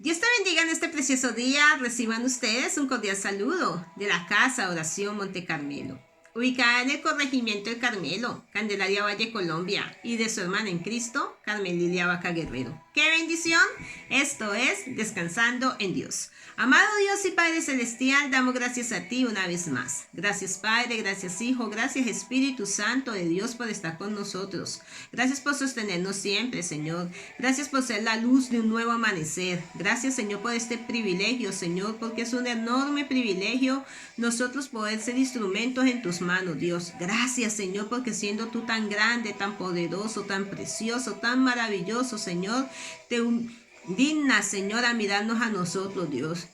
Dios te bendiga en este precioso día. Reciban ustedes un cordial saludo de la Casa Oración Monte Carmelo, ubicada en el corregimiento El Carmelo, Candelaria Valle, Colombia, y de su hermana en Cristo, Carmen Lilia Vaca Guerrero. ¡Qué bendición! Esto es Descansando en Dios. Amado Dios y Padre Celestial, damos gracias a ti una vez más. Gracias Padre, gracias Hijo, gracias Espíritu Santo de Dios por estar con nosotros. Gracias por sostenernos siempre, Señor. Gracias por ser la luz de un nuevo amanecer. Gracias, Señor, por este privilegio, Señor, porque es un enorme privilegio nosotros poder ser instrumentos en tus manos, Dios. Gracias, Señor, porque siendo tú tan grande, tan poderoso, tan precioso, tan maravilloso, Señor, te dignas, Señor, a mirarnos a nosotros, Dios.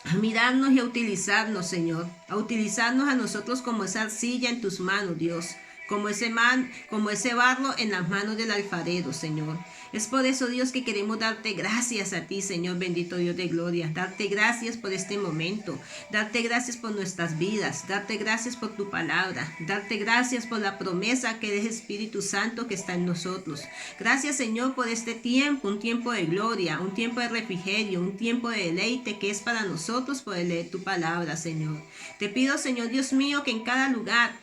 A mirarnos y a utilizarnos, Señor. A utilizarnos a nosotros como esa arcilla en tus manos, Dios. Como ese barro en las manos del alfarero, Señor. Es por eso, Dios, que queremos darte gracias a ti, Señor, bendito Dios de gloria. Darte gracias por este momento. Darte gracias por nuestras vidas. Darte gracias por tu palabra. Darte gracias por la promesa que eres Espíritu Santo que está en nosotros. Gracias, Señor, por este tiempo, un tiempo de gloria, un tiempo de refrigerio, un tiempo de deleite que es para nosotros poder leer tu palabra, Señor. Te pido, Señor Dios mío, que en cada lugar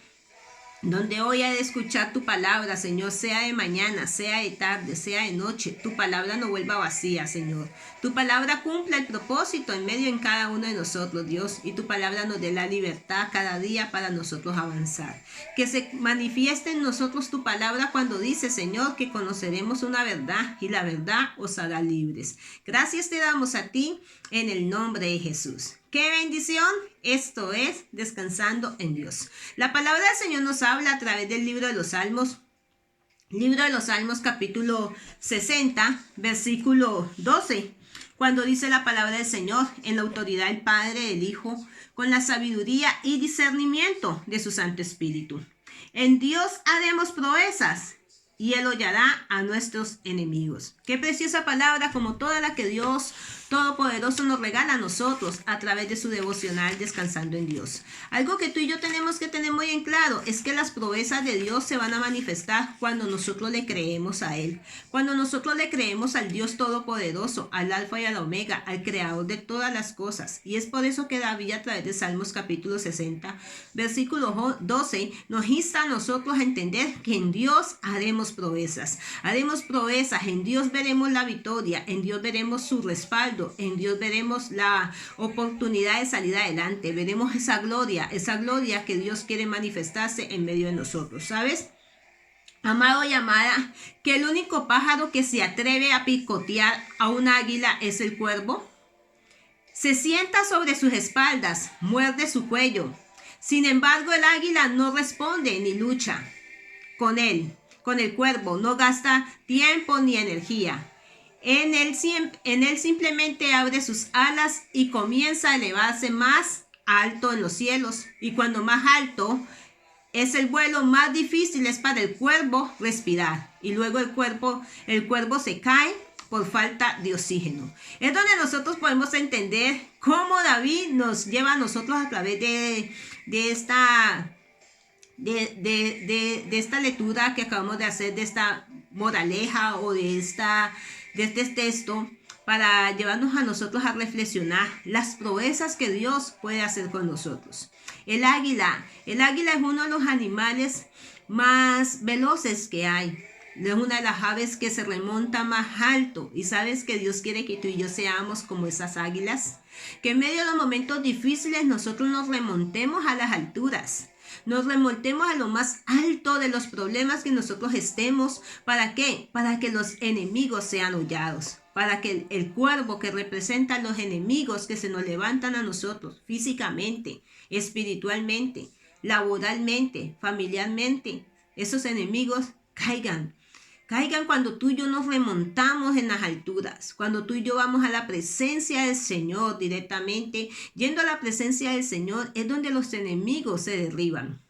donde hoy ha de escuchar tu palabra, Señor, sea de mañana, sea de tarde, sea de noche, tu palabra no vuelva vacía, Señor. Tu palabra cumpla el propósito en medio en cada uno de nosotros, Dios, y tu palabra nos dé la libertad cada día para nosotros avanzar. Que se manifieste en nosotros tu palabra cuando dice, Señor, que conoceremos una verdad y la verdad os hará libres. Gracias te damos a ti en el nombre de Jesús. ¡Qué bendición! Esto es Descansando en Dios. La palabra del Señor nos habla a través del libro de los Salmos. Libro de los Salmos, capítulo 60, versículo 12. Cuando dice la palabra del Señor, en la autoridad del Padre, del Hijo, con la sabiduría y discernimiento de su Santo Espíritu. En Dios haremos proezas, y Él hollará a nuestros enemigos. Qué preciosa palabra, como toda la que Dios Todopoderoso nos regala a nosotros a través de su devocional Descansando en Dios. Algo que tú y yo tenemos que tener muy en claro es que las proezas de Dios se van a manifestar cuando nosotros le creemos a Él. Cuando nosotros le creemos al Dios Todopoderoso, al Alfa y al Omega, al Creador de todas las cosas. Y es por eso que David, a través de Salmos capítulo 60, versículo 12, nos insta a nosotros a entender que en Dios haremos proezas. Haremos proezas, en Dios veremos la victoria, en Dios veremos su respaldo, en Dios veremos la oportunidad de salir adelante, veremos esa gloria que Dios quiere manifestarse en medio de nosotros, ¿sabes? Amado y amada, que el único pájaro que se atreve a picotear a un águila es el cuervo. Se sienta sobre sus espaldas, muerde su cuello. Sin embargo, el águila no responde ni lucha con él. Con el cuervo no gasta tiempo ni energía. En él simplemente abre sus alas y comienza a elevarse más alto en los cielos. Y cuando más alto es el vuelo, más difícil es para el cuervo respirar. Y luego el cuervo se cae por falta de oxígeno. Es donde nosotros podemos entender cómo David nos lleva a nosotros a través de esta lectura que acabamos de hacer, de esta moraleja o de este texto, para llevarnos a nosotros a reflexionar las proezas que Dios puede hacer con nosotros. El águila es uno de los animales más veloces que hay. Es una de las aves que se remonta más alto. Y sabes que Dios quiere que tú y yo seamos como esas águilas. Que en medio de los momentos difíciles nosotros nos remontemos a las alturas. Nos remontemos a lo más alto de los problemas que nosotros estemos. ¿Para qué? Para que los enemigos sean hollados. Para que el cuervo que representa a los enemigos que se nos levantan a nosotros físicamente, espiritualmente, laboralmente, familiarmente, esos enemigos caigan cuando tú y yo nos remontamos en las alturas, cuando tú y yo vamos a la presencia del Señor directamente. Yendo a la presencia del Señor es donde los enemigos se derriban.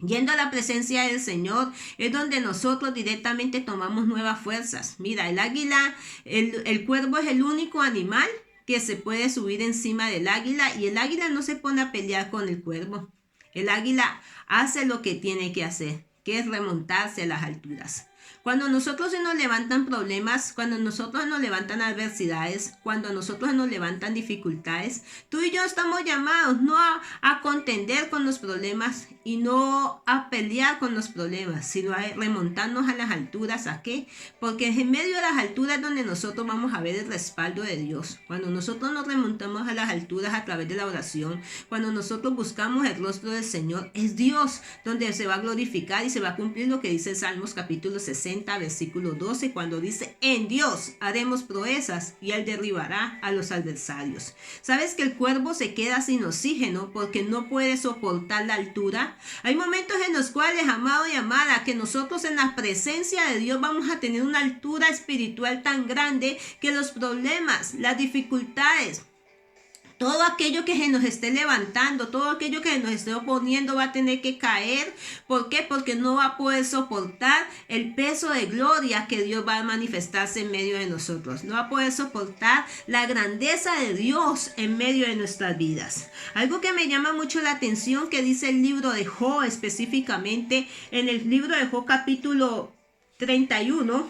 Yendo a la presencia del Señor es donde nosotros directamente tomamos nuevas fuerzas. Mira, el águila, el cuervo es el único animal que se puede subir encima del águila, y el águila no se pone a pelear con el cuervo. El águila hace lo que tiene que hacer, que es remontarse a las alturas. Cuando nosotros se nos levantan problemas, cuando nosotros nos levantan adversidades, cuando nosotros nos levantan dificultades, tú y yo estamos llamados no a contender con los problemas y no a pelear con los problemas, sino a remontarnos a las alturas. ¿A qué? Porque en medio de las alturas es donde nosotros vamos a ver el respaldo de Dios. Cuando nosotros nos remontamos a las alturas a través de la oración, cuando nosotros buscamos el rostro del Señor, es Dios donde se va a glorificar y se va a cumplir lo que dice Salmos capítulo 60, versículo 12, cuando dice: en Dios haremos proezas y Él derribará a los adversarios. ¿Sabes que el cuervo se queda sin oxígeno porque no puede soportar la altura? Hay momentos en los cuales, amado y amada, que nosotros en la presencia de Dios vamos a tener una altura espiritual tan grande que los problemas, las dificultades, todo aquello que se nos esté levantando, todo aquello que se nos esté oponiendo va a tener que caer. ¿Por qué? Porque no va a poder soportar el peso de gloria que Dios va a manifestarse en medio de nosotros. No va a poder soportar la grandeza de Dios en medio de nuestras vidas. Algo que me llama mucho la atención que dice el libro de Job, específicamente en el libro de Job capítulo 39,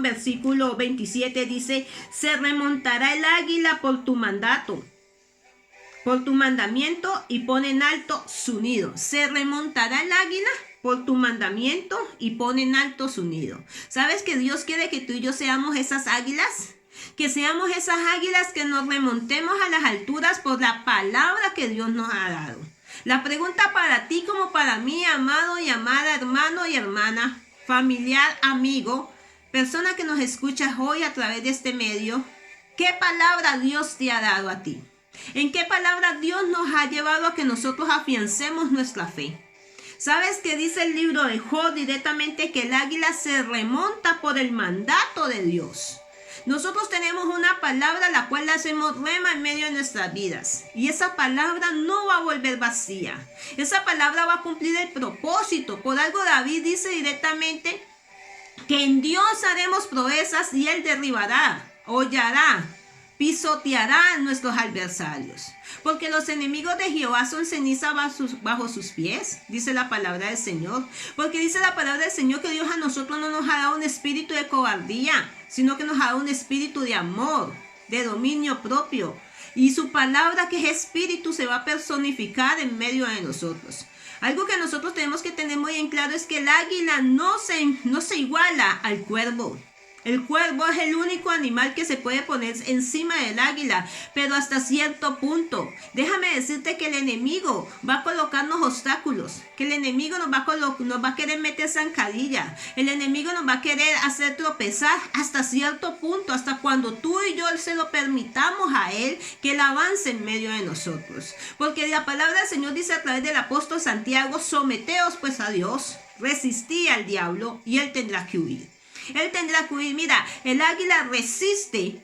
versículo 27 dice: se remontará el águila por tu mandato, por tu mandamiento, y pone en alto su nido. Se remontará el águila por tu mandamiento y pone en alto su nido. ¿Sabes que Dios quiere que tú y yo seamos esas águilas? Que seamos esas águilas que nos remontemos a las alturas por la palabra que Dios nos ha dado. La pregunta para ti como para mí, amado y amada, hermano y hermana, familiar, amigo, persona que nos escuchas hoy a través de este medio: ¿qué palabra Dios te ha dado a ti? ¿En qué palabra Dios nos ha llevado a que nosotros afiancemos nuestra fe? ¿Sabes qué dice el libro de Job directamente? Que el águila se remonta por el mandato de Dios. Nosotros tenemos una palabra la cual la hacemos rema en medio de nuestras vidas. Y esa palabra no va a volver vacía. Esa palabra va a cumplir el propósito. Por algo David dice directamente que en Dios haremos proezas y Él derribará, hollará, pisoteará a nuestros adversarios. Porque los enemigos de Jehová son ceniza bajo sus pies, dice la palabra del Señor. Porque dice la palabra del Señor que Dios a nosotros no nos ha dado un espíritu de cobardía, sino que nos ha dado un espíritu de amor, de dominio propio. Y su palabra, que es espíritu, se va a personificar en medio de nosotros. Algo que nosotros tenemos que tener muy en claro es que el águila no se iguala al cuervo. El cuervo es el único animal que se puede poner encima del águila, pero hasta cierto punto. Déjame decirte que el enemigo va a colocarnos obstáculos, que el enemigo nos va a querer meter zancadilla, el enemigo nos va a querer hacer tropezar hasta cierto punto, hasta cuando tú y yo se lo permitamos a él que él avance en medio de nosotros. Porque la palabra del Señor dice a través del apóstol Santiago: someteos pues a Dios, resistid al diablo y él tendrá que huir. Él tendrá que huir. Mira, el águila resiste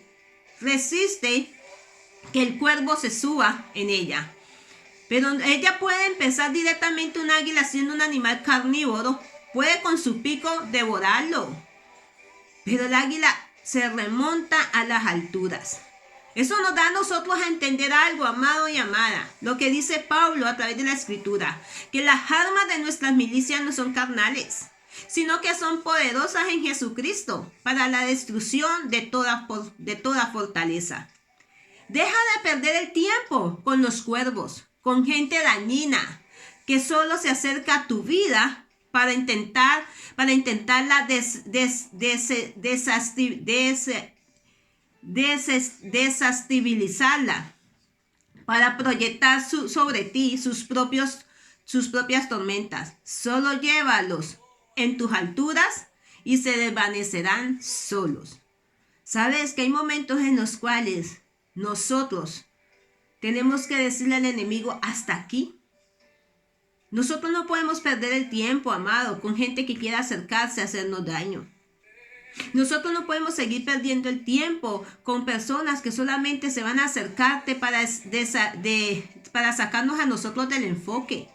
que el cuervo se suba en ella. Pero ella puede empezar directamente, un águila siendo un animal carnívoro, puede con su pico devorarlo. Pero el águila se remonta a las alturas. Eso nos da a nosotros a entender algo, amado y amada. Lo que dice Pablo a través de la Escritura, que las armas de nuestras milicias no son carnales, sino que son poderosas en Jesucristo para la destrucción de toda fortaleza. Deja de perder el tiempo con los cuervos, con gente dañina que solo se acerca a tu vida para intentarla desestabilizarla, para proyectar sobre ti sus propias tormentas. Solo llévalos en tus alturas y se desvanecerán solos. Sabes que hay momentos en los cuales nosotros tenemos que decirle al enemigo: hasta aquí. Nosotros no podemos perder el tiempo, amado, con gente que quiera acercarse a hacernos daño. Nosotros no podemos seguir perdiendo el tiempo con personas que solamente se van a acercarte para sacarnos a nosotros del enfoque,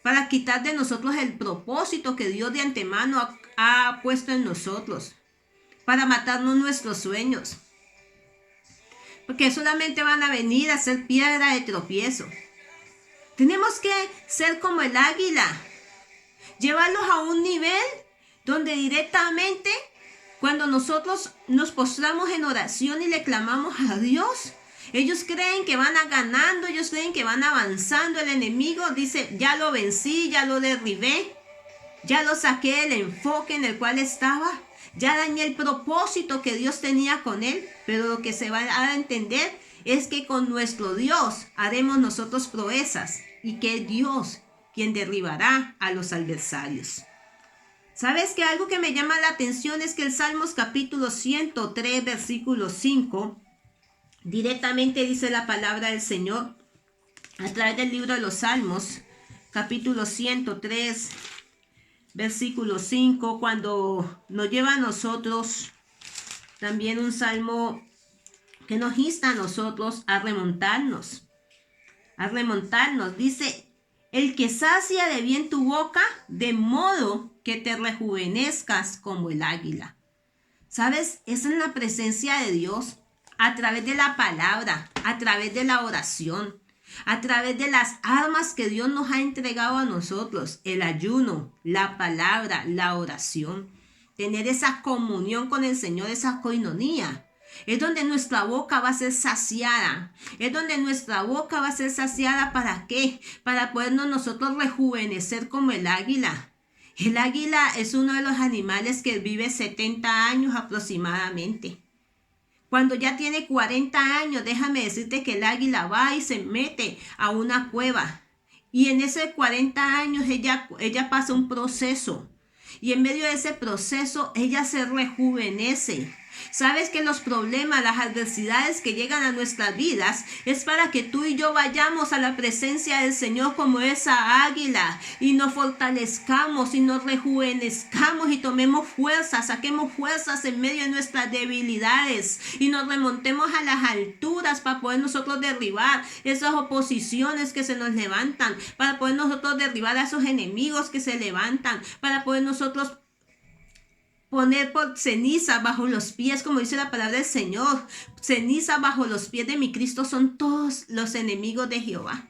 para quitar de nosotros el propósito que Dios de antemano ha puesto en nosotros, para matarnos nuestros sueños, porque solamente van a venir a ser piedra de tropiezo. Tenemos que ser como el águila, Llevarlos a un nivel donde directamente cuando nosotros nos postramos en oración y le clamamos a Dios, ellos creen que van ganando, ellos creen que van avanzando. El enemigo dice, ya lo vencí, ya lo derribé, ya lo saqué del enfoque en el cual estaba, ya dañé el propósito que Dios tenía con él. Pero lo que se va a entender es que con nuestro Dios haremos nosotros proezas y que es Dios quien derribará a los adversarios. ¿Sabes que algo que me llama la atención es que el Salmos capítulo 103, versículo 5, directamente dice la palabra del Señor a través del libro de los Salmos, capítulo 103, versículo 5, cuando nos lleva a nosotros también un salmo que nos insta a nosotros a remontarnos. Dice, el que sacia de bien tu boca, de modo que te rejuvenezcas como el águila. ¿Sabes? Es en la presencia de Dios, a través de la palabra, a través de la oración, a través de las armas que Dios nos ha entregado a nosotros, el ayuno, la palabra, la oración, tener esa comunión con el Señor, esa coinonía. Es donde nuestra boca va a ser saciada. Es donde nuestra boca va a ser saciada. ¿Para qué? Para podernos nosotros rejuvenecer como el águila. El águila es uno de los animales que vive 70 años aproximadamente. Cuando ya tiene 40 años, déjame decirte que el águila va y se mete a una cueva. Y en esos 40 años ella pasa un proceso. Y en medio de ese proceso ella se rejuvenece. Sabes que los problemas, las adversidades que llegan a nuestras vidas es para que tú y yo vayamos a la presencia del Señor como esa águila y nos fortalezcamos y nos rejuvenezcamos y tomemos fuerzas, saquemos fuerzas en medio de nuestras debilidades y nos remontemos a las alturas para poder nosotros derribar esas oposiciones que se nos levantan, para poder nosotros derribar a esos enemigos que se levantan, para poder nosotros poner por ceniza bajo los pies, como dice la palabra del Señor. Ceniza bajo los pies de mi Cristo son todos los enemigos de Jehová.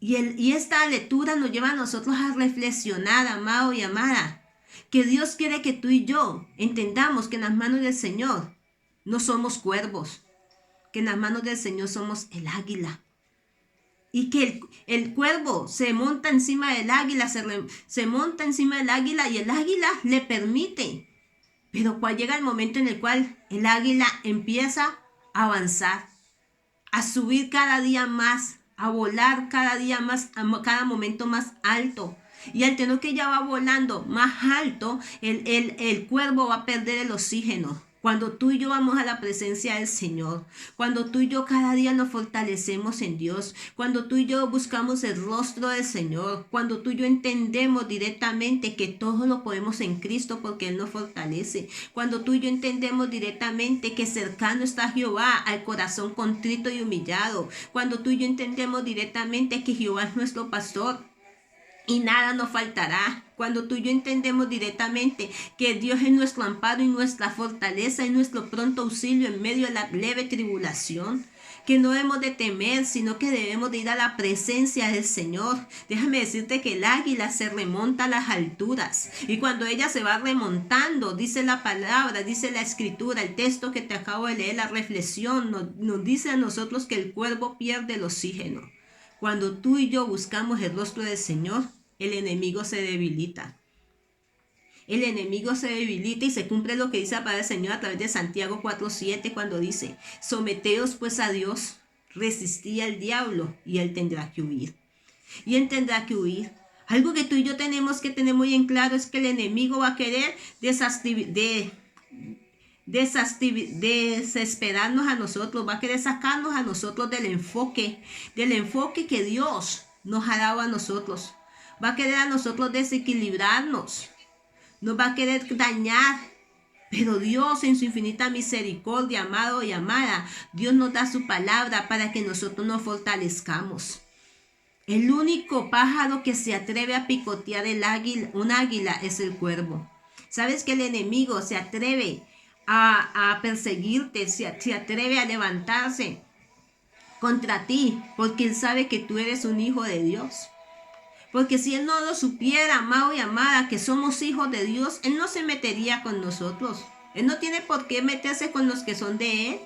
Y esta lectura nos lleva a nosotros a reflexionar, amado y amada, que Dios quiere que tú y yo entendamos que en las manos del Señor no somos cuervos, que en las manos del Señor somos el águila. Y que el cuervo se monta encima del águila, se monta encima del águila y el águila le permite. Pero cuando llega el momento en el cual el águila empieza a avanzar, a subir cada día más, a volar cada día más, a cada momento más alto. Y al tener que ella va volando más alto, el cuervo va a perder el oxígeno. Cuando tú y yo vamos a la presencia del Señor, cuando tú y yo cada día nos fortalecemos en Dios, cuando tú y yo buscamos el rostro del Señor, cuando tú y yo entendemos directamente que todo lo podemos en Cristo porque Él nos fortalece, cuando tú y yo entendemos directamente que cercano está Jehová al corazón contrito y humillado, cuando tú y yo entendemos directamente que Jehová es nuestro pastor y nada nos faltará. Cuando tú y yo entendemos directamente que Dios es nuestro amparo y nuestra fortaleza y nuestro pronto auxilio en medio de la leve tribulación, que no debemos de temer, sino que debemos de ir a la presencia del Señor. Déjame decirte que el águila se remonta a las alturas y cuando ella se va remontando, dice la palabra, dice la escritura, el texto que te acabo de leer, la reflexión nos dice a nosotros que el cuervo pierde el oxígeno. Cuando tú y yo buscamos el rostro del Señor, el enemigo se debilita. El enemigo se debilita y se cumple lo que dice la palabra del Señor a través de Santiago 4:7 cuando dice, someteos pues a Dios, resistid al diablo y él tendrá que huir. Y él tendrá que huir. Algo que tú y yo tenemos que tener muy en claro es que el enemigo va a querer desesperarnos a nosotros, va a querer sacarnos a nosotros del enfoque que Dios nos ha dado a nosotros. Va a querer a nosotros desequilibrarnos, nos va a querer dañar, pero Dios en su infinita misericordia, amado y amada, Dios nos da su palabra para que nosotros nos fortalezcamos. El único pájaro que se atreve a picotear un águila es el cuervo. ¿Sabes que el enemigo se atreve a perseguirte, se atreve a levantarse contra ti? Porque él sabe que tú eres un hijo de Dios. Porque si Él no lo supiera, amado y amada, que somos hijos de Dios, Él no se metería con nosotros. Él no tiene por qué meterse con los que son de Él.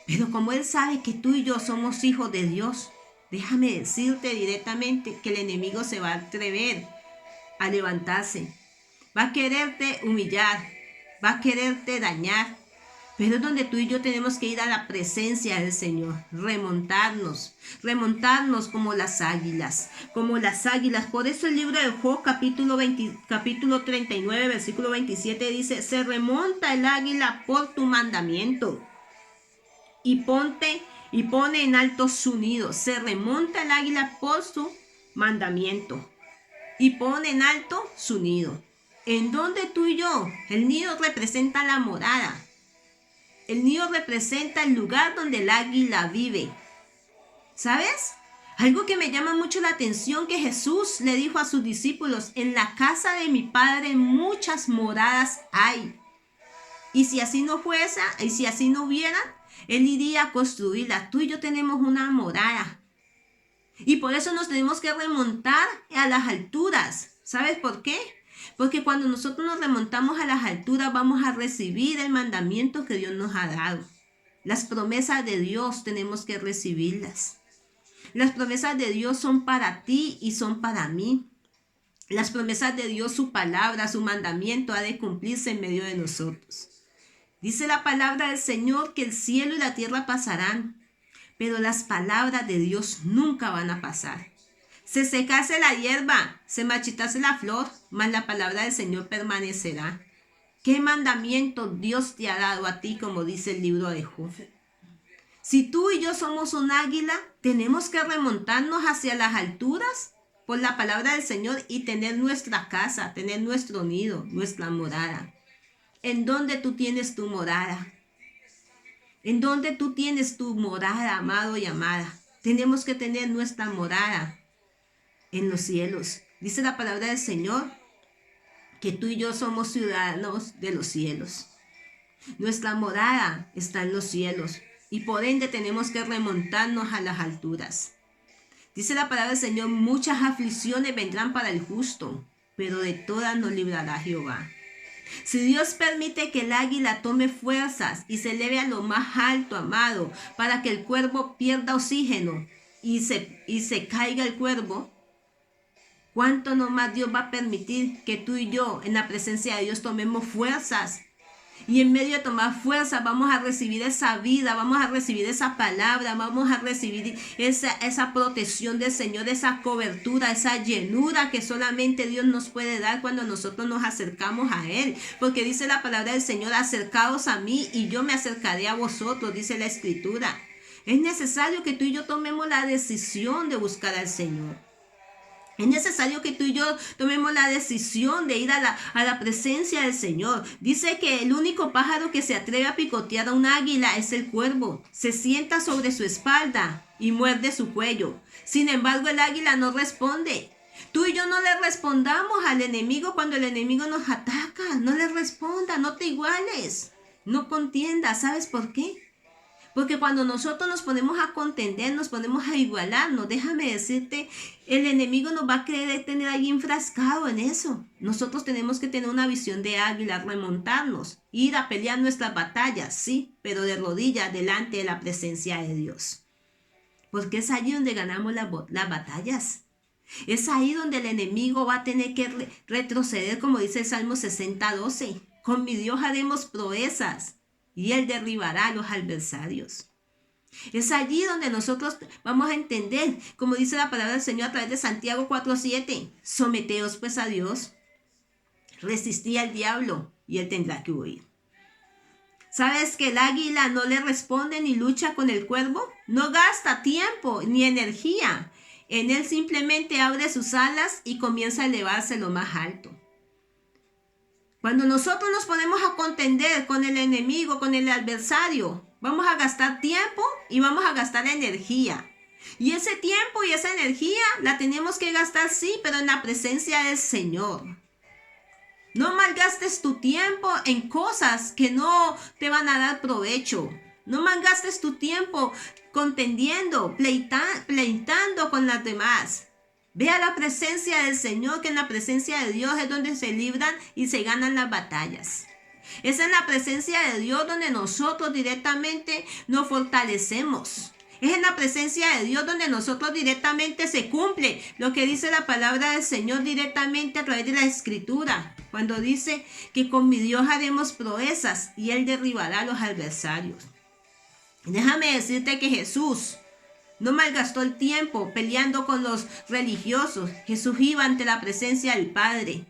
Pero como Él sabe que tú y yo somos hijos de Dios, déjame decirte directamente que el enemigo se va a atrever a levantarse. Va a quererte humillar, va a quererte dañar. Pero es donde tú y yo tenemos que ir a la presencia del Señor, remontarnos como las águilas, como las águilas. Por eso el libro de Job, capítulo 39, versículo 27 dice, se remonta el águila por tu mandamiento y pone en alto su nido. Se remonta el águila por su mandamiento y pone en alto su nido. ¿En dónde tú y yo? El nido representa la morada. El nido representa el lugar donde el águila vive. ¿Sabes? Algo que me llama mucho la atención que Jesús le dijo a sus discípulos, en la casa de mi Padre muchas moradas hay. Y si así no fuese, y si así no hubiera, Él iría a construirla. Tú y yo tenemos una morada. Y por eso nos tenemos que remontar a las alturas. ¿Sabes por qué? Porque cuando nosotros nos remontamos a las alturas vamos a recibir el mandamiento que Dios nos ha dado. Las promesas de Dios tenemos que recibirlas. Las promesas de Dios son para ti y son para mí. Las promesas de Dios, su palabra, su mandamiento ha de cumplirse en medio de nosotros. Dice la palabra del Señor que el cielo y la tierra pasarán, pero las palabras de Dios nunca van a pasar. Se secase la hierba, se marchitase la flor, mas la palabra del Señor permanecerá. ¿Qué mandamiento Dios te ha dado a ti, como dice el libro de Job? Si tú y yo somos un águila, tenemos que remontarnos hacia las alturas por la palabra del Señor y tener nuestra casa, tener nuestro nido, nuestra morada. ¿En dónde tú tienes tu morada? ¿En dónde tú tienes tu morada, amado y amada? Tenemos que tener nuestra morada en los cielos. Dice la palabra del Señor que tú y yo somos ciudadanos de los cielos. Nuestra morada está en los cielos y por ende tenemos que remontarnos a las alturas. Dice la palabra del Señor, muchas aflicciones vendrán para el justo, pero de todas nos librará Jehová. Si Dios permite que el águila tome fuerzas y se eleve a lo más alto, amado, para que el cuervo pierda oxígeno y se caiga el cuervo, ¿cuánto nomás Dios va a permitir que tú y yo en la presencia de Dios tomemos fuerzas? Y en medio de tomar fuerza vamos a recibir esa vida, vamos a recibir esa palabra, vamos a recibir esa protección del Señor, esa cobertura, esa llenura que solamente Dios nos puede dar cuando nosotros nos acercamos a Él. Porque dice la palabra del Señor, acercaos a mí y yo me acercaré a vosotros, dice la Escritura. Es necesario que tú y yo tomemos la decisión de buscar al Señor. Es necesario que tú y yo tomemos la decisión de ir a la presencia del Señor. Dice que el único pájaro que se atreve a picotear a un águila es el cuervo. Se sienta sobre su espalda y muerde su cuello. Sin embargo, el águila no responde. Tú y yo no le respondamos al enemigo cuando el enemigo nos ataca. No le responda, no te iguales. No contiendas. ¿Sabes por qué? Porque cuando nosotros nos ponemos a contender, nos ponemos a igualarnos, déjame decirte, el enemigo nos va a querer tener ahí enfrascado en eso. Nosotros tenemos que tener una visión de águila, remontarnos, ir a pelear nuestras batallas, sí, pero de rodillas delante de la presencia de Dios. Porque es allí donde ganamos las batallas. Es ahí donde el enemigo va a tener que retroceder, como dice el Salmo 60:12. Con mi Dios haremos proezas y Él derribará a los adversarios. Es allí donde nosotros vamos a entender, como dice la palabra del Señor a través de Santiago 4:7. Someteos pues a Dios, resistid al diablo y Él tendrá que huir. ¿Sabes que el águila no le responde ni lucha con el cuervo? No gasta tiempo ni energía. En él simplemente abre sus alas y comienza a elevarse lo más alto. Cuando nosotros nos ponemos a contender con el enemigo, con el adversario, vamos a gastar tiempo y vamos a gastar energía. Y ese tiempo y esa energía la tenemos que gastar, sí, pero en la presencia del Señor. No malgastes tu tiempo en cosas que no te van a dar provecho. No malgastes tu tiempo contendiendo, pleitando con las demás. Ve a la presencia del Señor, que en la presencia de Dios es donde se libran y se ganan las batallas. Es en la presencia de Dios donde nosotros directamente nos fortalecemos. Es en la presencia de Dios donde nosotros directamente se cumple lo que dice la palabra del Señor directamente a través de la Escritura. Cuando dice que con mi Dios haremos proezas y Él derribará a los adversarios. Déjame decirte que Jesús no malgastó el tiempo peleando con los religiosos. Jesús iba ante la presencia del Padre.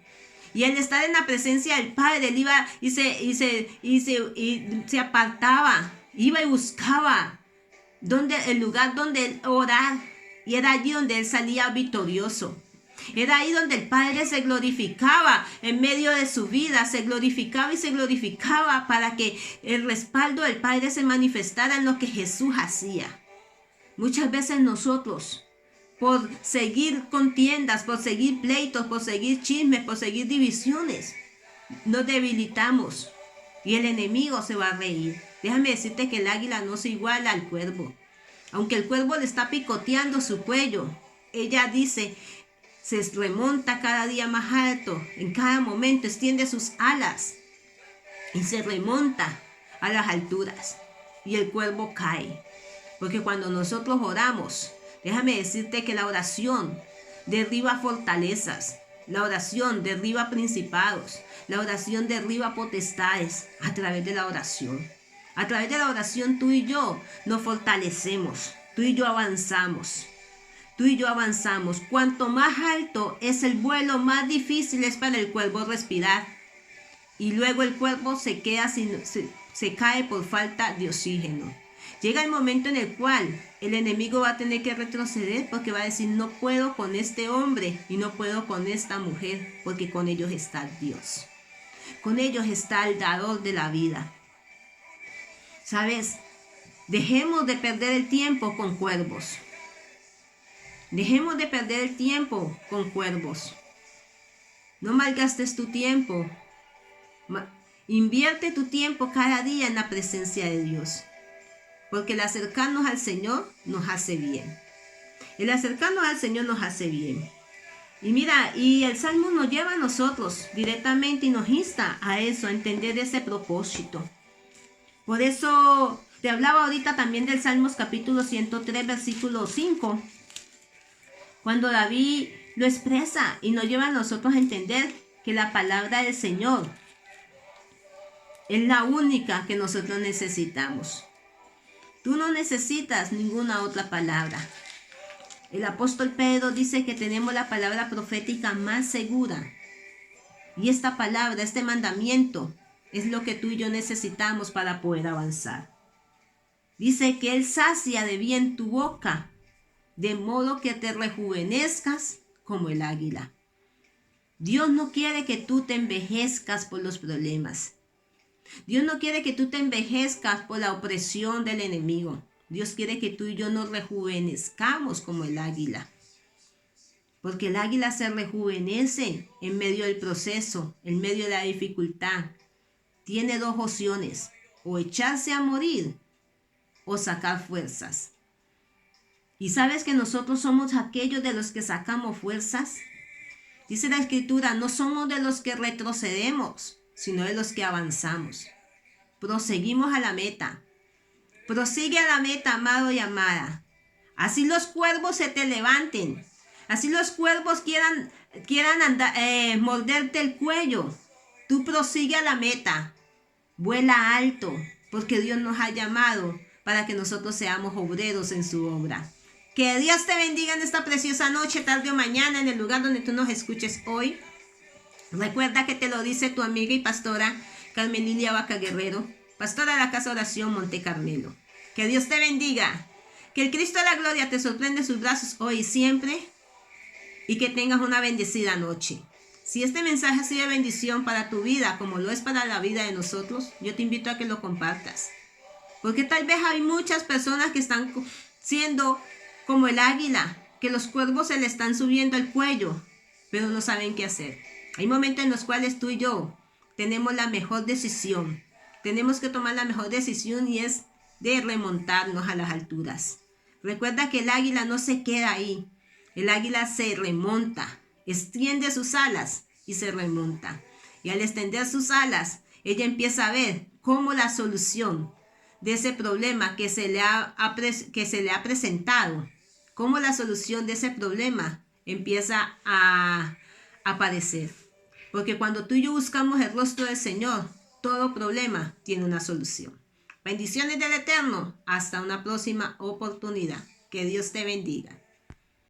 Y al estar en la presencia del Padre, él iba y se apartaba, iba y buscaba el lugar donde él orar. Y era allí donde él salía victorioso. Era ahí donde el Padre se glorificaba en medio de su vida, se glorificaba y se glorificaba para que el respaldo del Padre se manifestara en lo que Jesús hacía. Muchas veces nosotros, por seguir contiendas, por seguir pleitos, por seguir chismes, por seguir divisiones, nos debilitamos y el enemigo se va a reír. Déjame decirte que el águila no se iguala al cuervo. Aunque el cuervo le está picoteando su cuello, ella dice, se remonta cada día más alto, en cada momento extiende sus alas y se remonta a las alturas y el cuervo cae. Porque cuando nosotros oramos, déjame decirte que la oración derriba fortalezas, la oración derriba principados, la oración derriba potestades a través de la oración. A través de la oración tú y yo nos fortalecemos, tú y yo avanzamos. Tú y yo avanzamos. Cuanto más alto es el vuelo, más difícil es para el cuervo respirar. Y luego el cuervo se cae por falta de oxígeno. Llega el momento en el cual el enemigo va a tener que retroceder porque va a decir, no puedo con este hombre y no puedo con esta mujer, porque con ellos está Dios. Con ellos está el dador de la vida. ¿Sabes? Dejemos de perder el tiempo con cuervos. Dejemos de perder el tiempo con cuervos. No malgastes tu tiempo. Invierte tu tiempo cada día en la presencia de Dios. Porque el acercarnos al Señor nos hace bien. El acercarnos al Señor nos hace bien. Y mira, y el Salmo nos lleva a nosotros directamente y nos insta a eso, a entender ese propósito. Por eso te hablaba ahorita también del Salmos capítulo 103, versículo 5. Cuando David lo expresa y nos lleva a nosotros a entender que la palabra del Señor es la única que nosotros necesitamos. Tú no necesitas ninguna otra palabra. El apóstol Pedro dice que tenemos la palabra profética más segura. Y esta palabra, este mandamiento, es lo que tú y yo necesitamos para poder avanzar. Dice que Él sacia de bien tu boca, de modo que te rejuvenezcas como el águila. Dios no quiere que tú te envejezcas por los problemas. Dios no quiere que tú te envejezcas por la opresión del enemigo. Dios quiere que tú y yo nos rejuvenezcamos como el águila. Porque el águila se rejuvenece en medio del proceso, en medio de la dificultad. Tiene dos opciones, o echarse a morir o sacar fuerzas. ¿Y sabes que nosotros somos aquellos de los que sacamos fuerzas? Dice la Escritura, no somos de los que retrocedemos, sino de los que avanzamos. Proseguimos a la meta. Prosigue a la meta, amado y amada. Así los cuervos se te levanten. Así los cuervos quieran morderte el cuello. Tú prosigue a la meta. Vuela alto, porque Dios nos ha llamado para que nosotros seamos obreros en su obra. Que Dios te bendiga en esta preciosa noche, tarde o mañana, en el lugar donde tú nos escuches hoy. Recuerda que te lo dice tu amiga y pastora Carmen Lilia Vaca Guerrero, pastora de la Casa Oración Monte Carmelo. Que Dios te bendiga, que el Cristo de la Gloria te sorprenda en sus brazos hoy y siempre, y que tengas una bendecida noche. Si este mensaje ha sido de bendición para tu vida, como lo es para la vida de nosotros, yo te invito a que lo compartas. Porque tal vez hay muchas personas que están siendo como el águila, que los cuervos se le están subiendo al cuello, pero no saben qué hacer. Hay momentos en los cuales tú y yo tenemos la mejor decisión. Tenemos que tomar la mejor decisión y es de remontarnos a las alturas. Recuerda que el águila no se queda ahí. El águila se remonta, extiende sus alas y se remonta. Y al extender sus alas, ella empieza a ver cómo la solución de ese problema que se le ha presentado, cómo la solución de ese problema empieza a aparecer. Porque cuando tú y yo buscamos el rostro del Señor, todo problema tiene una solución. Bendiciones del Eterno. Hasta una próxima oportunidad. Que Dios te bendiga.